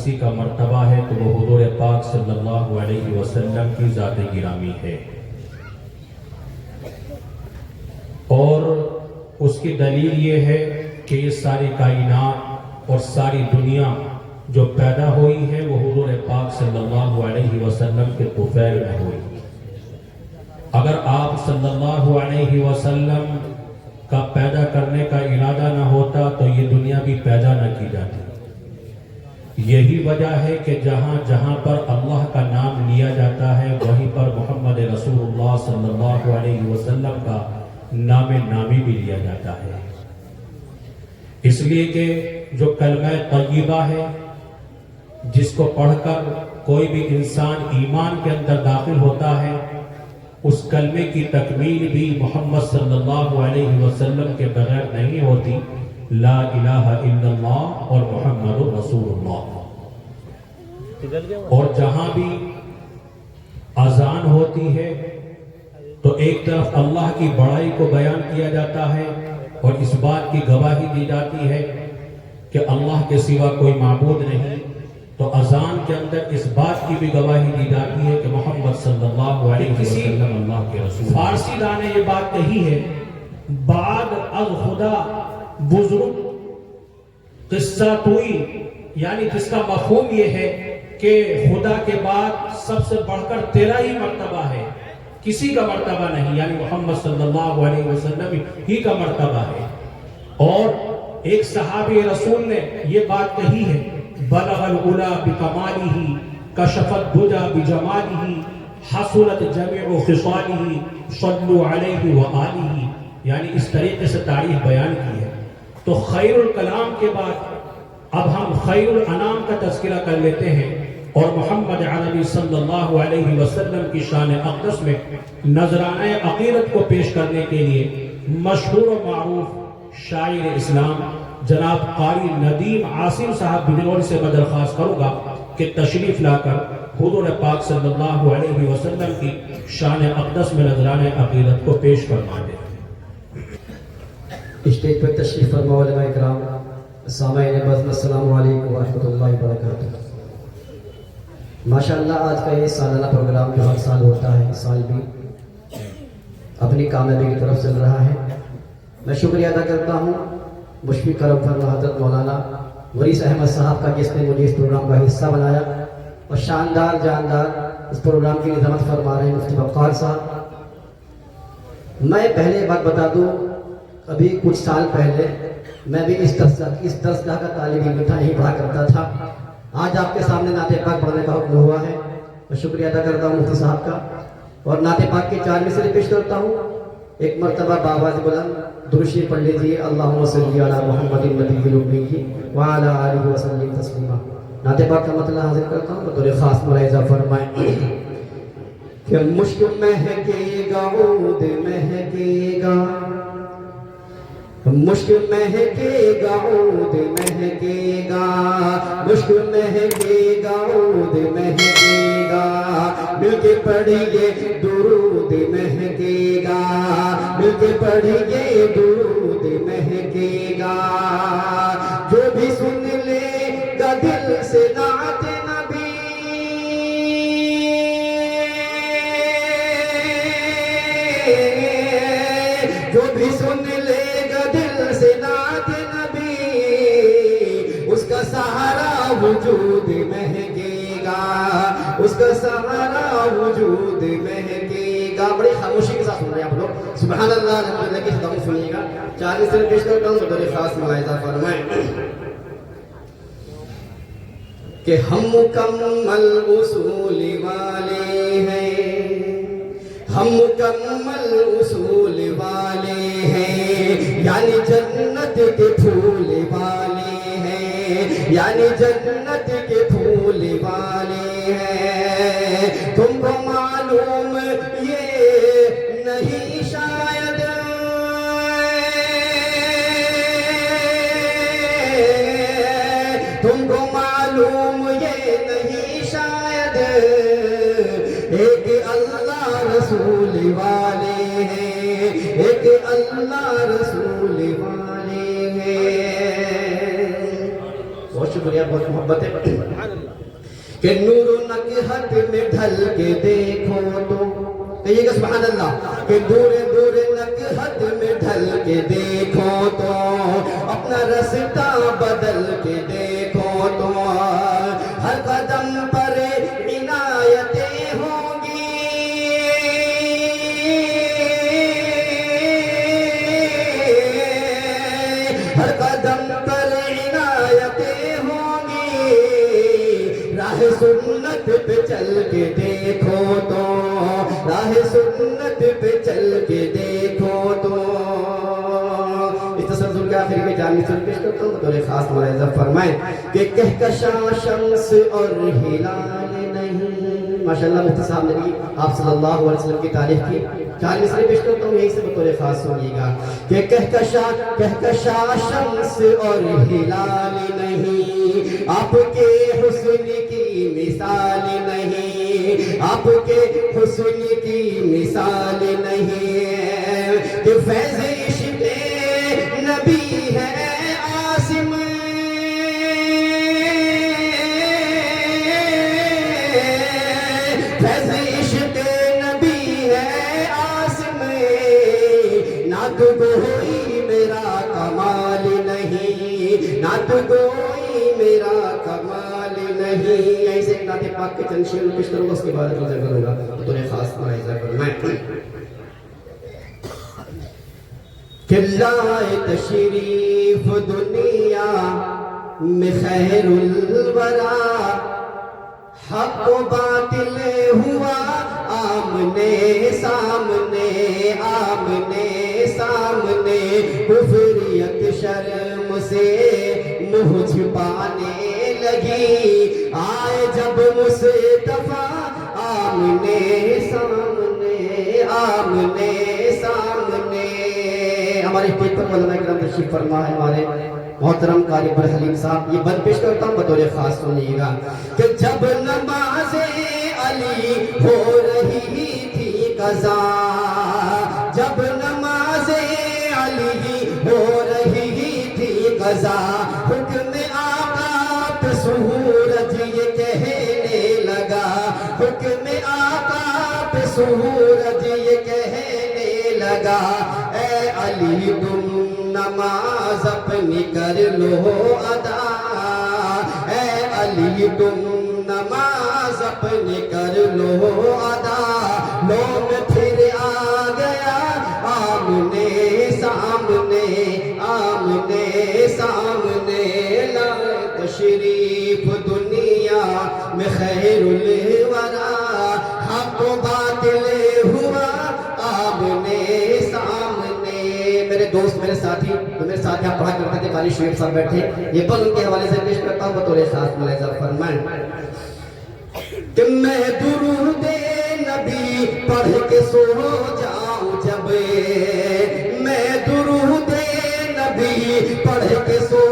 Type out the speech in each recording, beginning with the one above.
کسی کا مرتبہ ہے تو وہ حضور پاک صلی اللہ علیہ وسلم کی ذات گرامی ہے، اور اس کی دلیل یہ ہے کہ یہ ساری کائنات اور ساری دنیا جو پیدا ہوئی ہے وہ حضور پاک صلی اللہ علیہ وسلم کے طفیل میں ہوئی۔ اگر آپ صلی اللہ علیہ وسلم کا پیدا کرنے کا ارادہ نہ ہوتا تو یہ دنیا بھی پیدا نہ کی جاتی۔ یہی وجہ ہے کہ جہاں جہاں پر اللہ کا نام لیا جاتا ہے وہیں پر محمد رسول اللہ صلی اللہ علیہ وسلم کا نام نامی بھی لیا جاتا ہے، اس لیے کہ جو کلمہ طیبہ ہے جس کو پڑھ کر کوئی بھی انسان ایمان کے اندر داخل ہوتا ہے، اس کلمے کی تکمیل بھی محمد صلی اللہ علیہ وسلم کے بغیر نہیں ہوتی۔ لا الہ الا اللہ اور محمد رسول اللہ۔ اور جہاں بھی اذان ہوتی ہے تو ایک طرف اللہ کی بڑائی کو بیان کیا جاتا ہے اور اس بات کی گواہی دی جاتی ہے کہ اللہ کے سوا کوئی معبود نہیں، تو اذان کے اندر اس بات کی بھی گواہی دی جاتی ہے کہ محمد صلی اللہ علیہ وسلم اللہ کے رسول۔ فارسی دان نے یہ بات کہی ہے، بعد از خدا بزرگ قصہ توئی، یعنی جس کا مفہوم یہ ہے کہ خدا کے بعد سب سے بڑھ کر تیرا ہی مرتبہ ہے، کسی کا مرتبہ نہیں، یعنی محمد صلی اللہ علیہ وسلم ہی کا مرتبہ ہے۔ اور ایک صحابی رسول نے یہ بات کہی ہے، بلغ العلا بکمالہ کشف الدجی بجمالہ حصلت جميع خصالہ صلوا علیہ وآلہ، یعنی اس طریقے سے تعریف بیان کی ہے۔ تو خیر الکلام کے بعد اب ہم خیر الانام کا تذکرہ کر لیتے ہیں، اور محمد عربی صلی اللہ علیہ وسلم کی شان اقدس میں نذرانہ عقیدت کو پیش کرنے کے لیے مشہور و معروف شاعر اسلام جناب قاری ندیم عاصم صاحب بجنور سے میں درخواست کروں گا کہ تشریف لا کر حضور پاک صلی اللہ علیہ وسلم کی شان اقدس میں نذرانہ عقیدت کو پیش فرما دیں۔ اسٹیج پر تشریف فرما علماء اکرام، سامعین بزم، السلام علیکم ورحمۃ اللہ وبرکاتہ۔ ماشاءاللہ آج کا یہ سالانہ پروگرام جو ہر سال ہوتا ہے، اس سال بھی اپنی کامیابی کی طرف چل رہا ہے۔ میں شکریہ ادا کرتا ہوں مشفق کرم فرما حضرت مولانا وریث احمد صاحب کا، جس نے مجھے اس پروگرام کا حصہ بنایا، اور شاندار جاندار اس پروگرام کی نظامت فرما رہے ہیں مفتی وقار صاحب۔ میں پہلے بات بتا دوں، ابھی کچھ سال پہلے میں بھی اس درسگاہ کا طالب علم تھا، یہی پڑھا کرتا تھا۔ آج آپ کے سامنے نعت پاک پڑھنے کا حکم ہوا ہے، میں شکریہ ادا کرتا ہوں مفتی صاحب کا، اور نعت پاک کے 4 مصرے پیش کرتا ہوں۔ ایک مرتبہ بآواز بلند درود شریف پڑھ لیجیے، اللہم صلی علی محمد النبی الامی وعلی آلہ وسلم تسلیما۔ نعت پاک کا مطلب حاضر کرتا ہوں، بطور خاص ملاحظہ فرمائیں کہ مشک مہکے گا، عود مہکے گا، مشک مہکے گا، عود مہکے گا، مشک مہکے گا، عود مہکے گا، مل کے پڑھیے درود مہکے گا، مل کے پڑھیے درود مہکے گا، جو بھی سن لے گا دل سے نعت نبی، جو بھی سن لے دل سے نعت نبی، اس کا سہارا وجود مہکے گا، اس کا سہارا وجود مہکے گا۔ بڑی خاموشی کے ساتھ سن رہے ہیں آپ لوگ، سبحان اللہ الحمدللہ کی خدمت سنیے گا۔ 40 سے پیش کرتا ہوں، بڑے خاص ملاحظہ فرمائیں کہ ہم مکمل اصول والے ہیں، ہم مکمل اصول والے ہیں، یعنی جنت کے پھول والے ہیں، یعنی جنت کے پھول والے ہیں۔ تم کو معلوم یہ نہیں شاید، تم کو معلوم یہ نہیں شاید، ایک اللہ رسول والے ہیں، ایک اللہ رسول والے ہیں۔ بہت بہت شکریہ، بہت محبت ہے کہ نور و نکہت میں ڈھل کے دیکھو تو کہیے گا سبحان اللہ، کہ دور دور نکہت میں ڈھل کے دیکھو تو اپنا رستہ بدل کے دیکھو تو ہر قدم پر عنایتیں ہوں گی، ہر قدم پر عنایتیں ہوں گی، راہ سنت پہ چل کے دیکھو تو، راہ سنت پہ چل کے دیکھو تو۔ اس تسلسل کے آخر کے جان مثال پیش کرتا ہوں، بطور خاص ملاحظہ فرمائیں کہ کہکشاں شمس اور ہلال نہیں، ماشاءاللہ مفتی صاحب نے بھی آپ صلی اللہ علیہ وسلم کی تعریف کی، چار مثالیں پیش کرتا ہوں، یہی سے بطور خاص سنیے گا کہ کہکشاں شمس اور ہلال نہیں، آپ کے حسن کی مثال نہیں، آپ کے حسن کی مثال نہیں، کہ فیض عشق نبی ہے عاصم، فیض عشق نبی ہے عاصم، نعت گوئی میرا کمال نہیں، نعت گوئی میرا کمال نہیں۔ ایسے ایک نعت پاک کے چند شعر پیش کروں گا، اس کے بعد روزہ کروں گا، تو خاص ملاحظہ فرمائیں کہ لائے تشریف دنیا میں خیر الورا، حق و باطل ہوا آمنے سامنے، آمنے سامنے، کفریت شرم سے منہ چھپانے لگی، آئے جب مصطفیٰ آمنے سامنے، آمنے سامنے۔ ہمارے اسٹیج پر مولانا کرام تشریف فرما ہے ہمارے محترم قاری برحلیم صاحب، یہ بند پیش کرتا ہوں بطور خاص سنیے گا کہ جب نماز علی ہو رہی تھی قضا، جب نماز علی ہو رہی تھی قضا، حکم آقا پہ سورج یہ کہنے لگا، حکم آقا پہ سورج یہ کہنے لگا، اے علی تم نماز اپنی کر لو ادا، اے علی تم نماز اپنی کر لو ادا، لو میں پھر آ گیا آمنے سامنے، آمنے سامنے، لائے تشریف دنیا میں خیر الورا، حق و باطل ہوا آمنے سامنے۔ میرے دوست، میرے ساتھی، تو میرے ساتھ یہاں پڑھا کرتے تھے، قاری شعیب صاحب بیٹھے، یہ پل ان کے حوالے سے پیش کرتا ہوں بطور خاص ملاحظہ فرمائیں کہ میں درود نبی پڑھ کے سو جاؤں جب، میں درود نبی پڑھ کے سو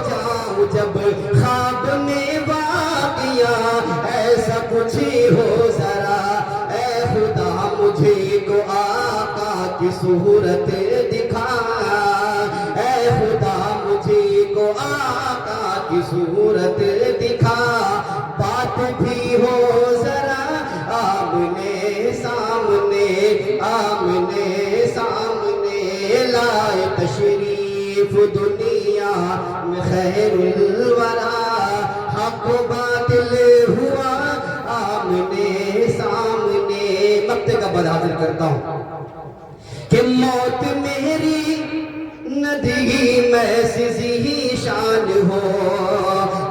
جاؤں جب، خواب میں واقعہ ایسا کچھ ہو ذرا، اے خدا مجھے کو آقا کی صورت دکھا، اے خدا مجھے کو آقا کی صورت دکھا، بات بھی ہو ذرا آمنے سامنے، آمنے سامنے، لائے تشریف دنیا میں خیر الورا، حق و باطل ہوا آمنے سامنے۔ مقطع کا بد حاضر کرتا ہوں کہ موت میری ندی میں سزی شان ہو،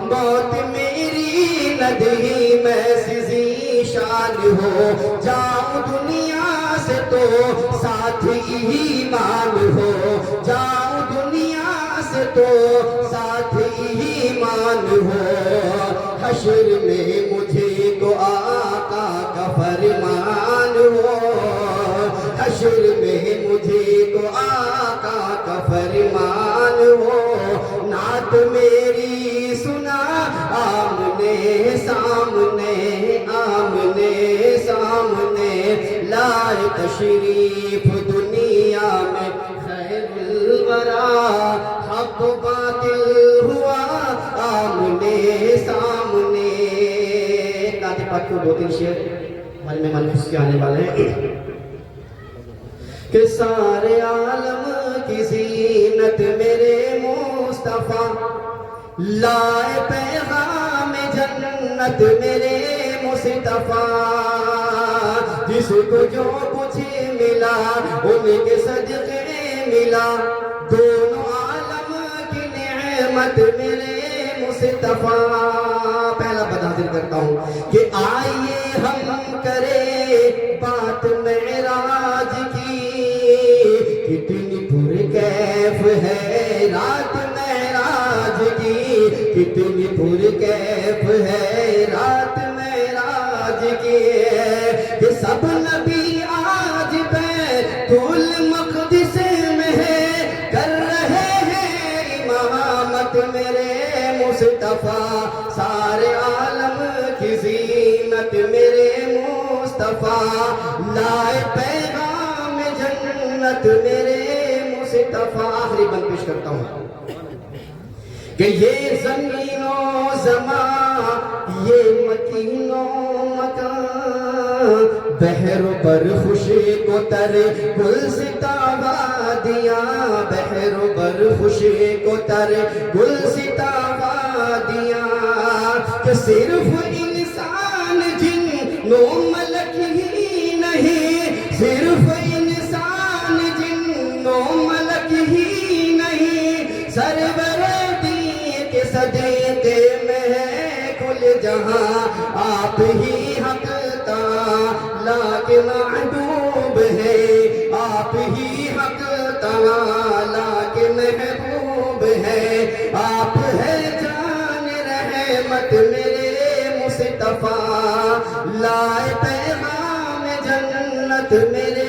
موت میری ندی میں سزی شان ہو، جاؤں دنیا سے تو ساتھ ایمان ہو، جاؤں دنیا سے تو ساتھ ایمان ہو، حشر میں مجھے کو آقا کا فرمان ہو، حشر میں مجھے کو آقا کا فرمان ہو، نعت میری سنا آمنے سامنے، آمنے سامنے، لائے تشریف دنیا میں خیر الورا، حق باطل ہوا آمنے سامنے. نعت پاک کو 2-3 شعر ہمارے مہمان خوش کے آنے والے ہیں کہ سارے عالم کی زینت میرے مصطفیٰ لائے پیغام جنت میرے مصطفیٰ. جس کو جو کچھ ملا ان کے صدقے ملا دونوں عالم کی نعمت میرے مصطفیٰ. پہلا بات حاصل کرتا ہوں کہ آئیے ہم کرے بات معراج کی. کتنی پرکیف ہے رات معراج کی, کتنی پرکیف ہے رات معراج کی. کہ سب نبی آج بیت المقدس میں ہے کر رہے ہیں امامت میرے مصطفیٰ. سارے عالم کی زینت میرے مصطفیٰ لائے پیغام جنت میرے مصطفیٰ. آخری بند پیش کرتا ہوں کہ یہ زمین و زمان یہ مکین و مکان بحر پر خوشی کو تر گلستہ وادیاں, بحر پر خوشی کو تر گلستہ وادیاں. کہ صرف انسان جن و ملک ہی نہیں, صرف انسان جن و ملک ہی نہیں, سرور کے صدیقے میں ہے کل جہاں. آپ ہی حق تعالیٰ کے محبوب ہے, آپ ہی حق تعالیٰ کے محبوب ہے. آپ ہے جان رحمت میرے مصطفیٰ لائے پیغام جنت میرے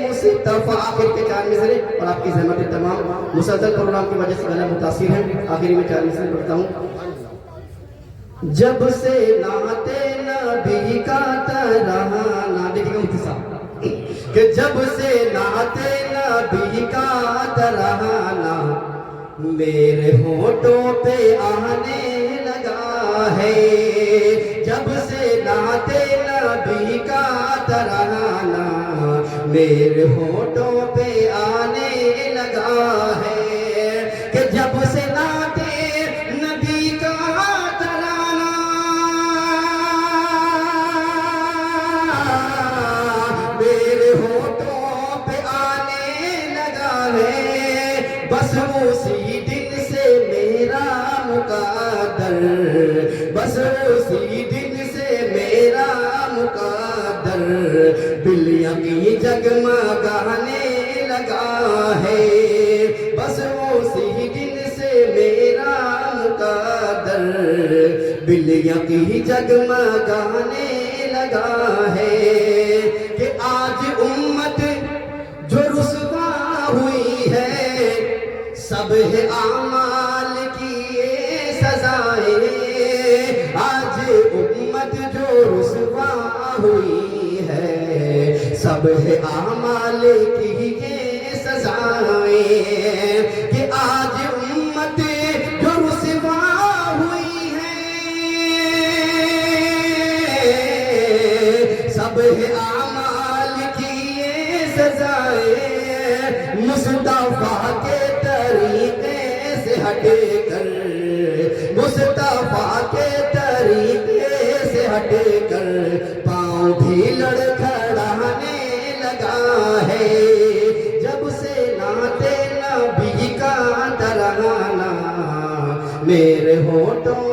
مصطفیٰ. آخر کے 4 مصرے اور آپ کی زحمت تمام مسلسل پروگرام کی وجہ سے غلط متاثر ہیں. آخری میں 4 مصرے پڑھتا ہوں. جب سے نعت نبی کا ترانہ, دیکھیے گا مفتی صاحب, کہ جب سے نعت نبی کا ترانہ میرے ہونٹوں پہ آنے لگا ہے. جب سے نعت نبی کا ترانہ میرے ہونٹوں پہ آنے لگا ہے. کہ جب سے نعت نبی کا ترانہ میرے ہونٹوں پہ آنے لگا ہے, بس اسی دن سے میرا مقدر, بس اسی دن سے میرا مقدر بلیاں کی جگمگانے لگا ہے. بس اسی دن سے میرا مقدر بلیاں کی جگمگانے لگا ہے. کہ آج امت جو رسوا ہوئی ہے سب ہے اعمال کی یہ سزائیں. آج امت جو رسوا ہوئی ہے سب ہے اعمال کی یہ سزائیں. کہ آج امت جو رسوا ہوئی ہے سب ہے اعمال کی یہ سزائیں. مصطفیٰ کے طریقے سے ہٹ کر, مصطفیٰ کے طریقے سے ہٹ کر پاؤں بھی لڑکھڑانے لگا ہے. جب سے نعت نبی کا ترانہ میرے ہونٹوں